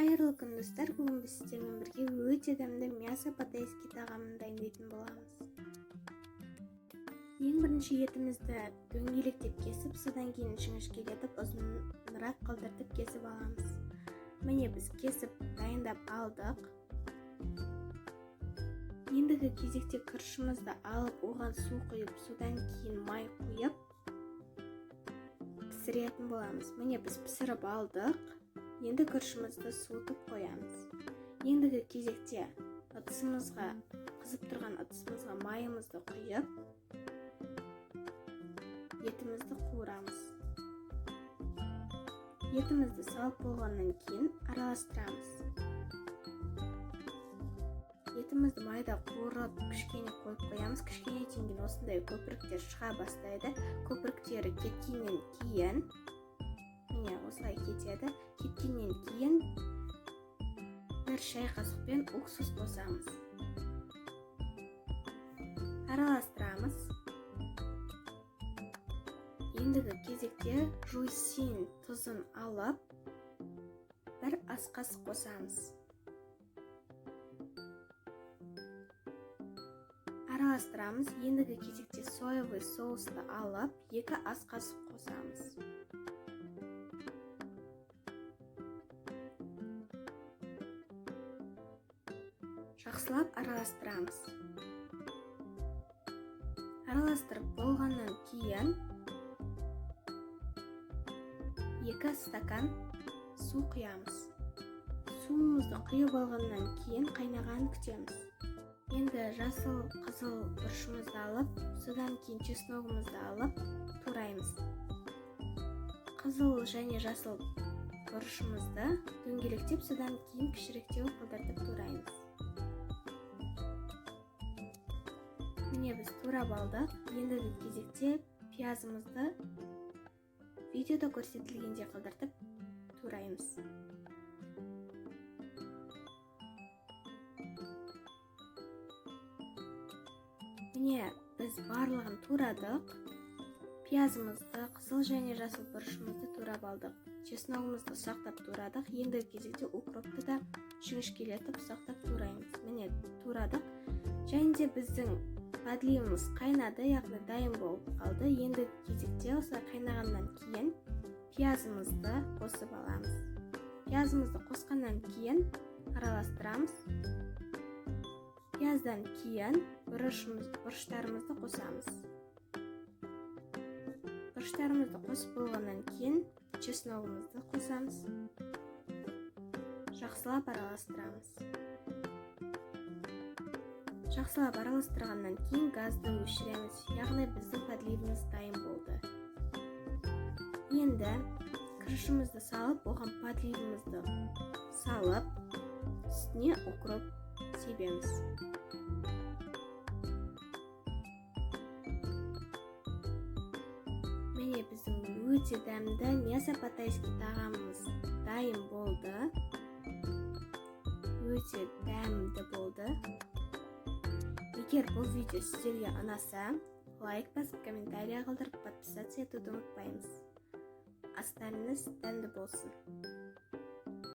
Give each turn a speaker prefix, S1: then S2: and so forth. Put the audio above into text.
S1: Қайырлы күн достар, бүгін біз сіздермен бірге өте дәмді мясо по-тайски тағамын дайындайтын боламыз. Ең бірінші етімізді дөңгелектеп кесіп, содан кейін жіңішкелетіп, ұзынырақ қылдыртып кесіп аламыз. Міне біз кесіп дайындап алдық. Ендігі кезекте күрішімізді алып, оған су құйып, содан кейін май құйып пісіретін боламыз. Міне біз пісіріп алдық. Енді күрішімізді суытып қоямыз. Ендігі кезекте қызып тұрған ыдысымызға майымызды құйып, етімізді қуырамыз. Етімізді салып болғаннан кейін араластырамыз. Етімізді майда қуырып, кішкене қойып қоямыз. Кішкенеден кейін осындай көпіріктер шыға бастайды. Көпіріктері кеткеннен кейін, міне осылай кетеді. Кеткеннен кейін бір шай қасықпен уксус қосамыз. Араластырамыз. Ендігі кезекте жуйсин тұзын алып, бір ас қасық қосамыз. Араластырамыз. Ендігі кезекте соевый соусты алып, 2 ас қасық қосамыз. Жақсылап араластырамыз. Араластырып болғаннан кейін 2 стакан су құямыз. Суымызды құйып алғаннан кейін қайнағанын күтеміз. Енді жасыл қызыл бұрышымызды алып, содан кейін чесногымызды алып тураймыз. Қызыл және жасыл бұрышымызды дөңгелектеп, содан кейін кішіректеу қылдыртып тураймыз. Міне біз турап алдық. Ендігі кезекте пиязымызды видеода көрсетілгенде қылдыртып тураймыз. Міне біз барлығын турадық. Пиязымызды, қызыл және жасыл бұрышымызды турап алдық. Чесногымызды ұсақтап турадық. Ендігі кезекте укропты да жіңішкелетіп ұсақтап тураймыз. Міне турадық. Және де біздің подливымыз қайнады, яғни дайын болып қалды. Ендігі кезекте осылай қайнағаннан кейін пиязымызды қосып аламыз. Пиязымызды қосқаннан кейін араластырамыз. Пияздан кейін бұрыштарымызды қосамыз. Бұрыштарымызды қосып болғаннан кейін чесногымызды қосамыз. Жақсылап араластырамыз. Жақсылап араластырғаннан кейін газды өшіреміз, яғни біздің подливымыз дайын болды. Енді күрішімізді салып, оған подливымызды салып, үстіне укроп себеміз. Міне біздің өте дәмді мясо по-тайски тағамымыз дайын болды. Өте дәмді болды. Егер бұл видео сіздерге ұнаса, лайк басып, комментарий қалдырып, подписаться етуді ұмытпаймыз. Астарыңыз дәмді болсын.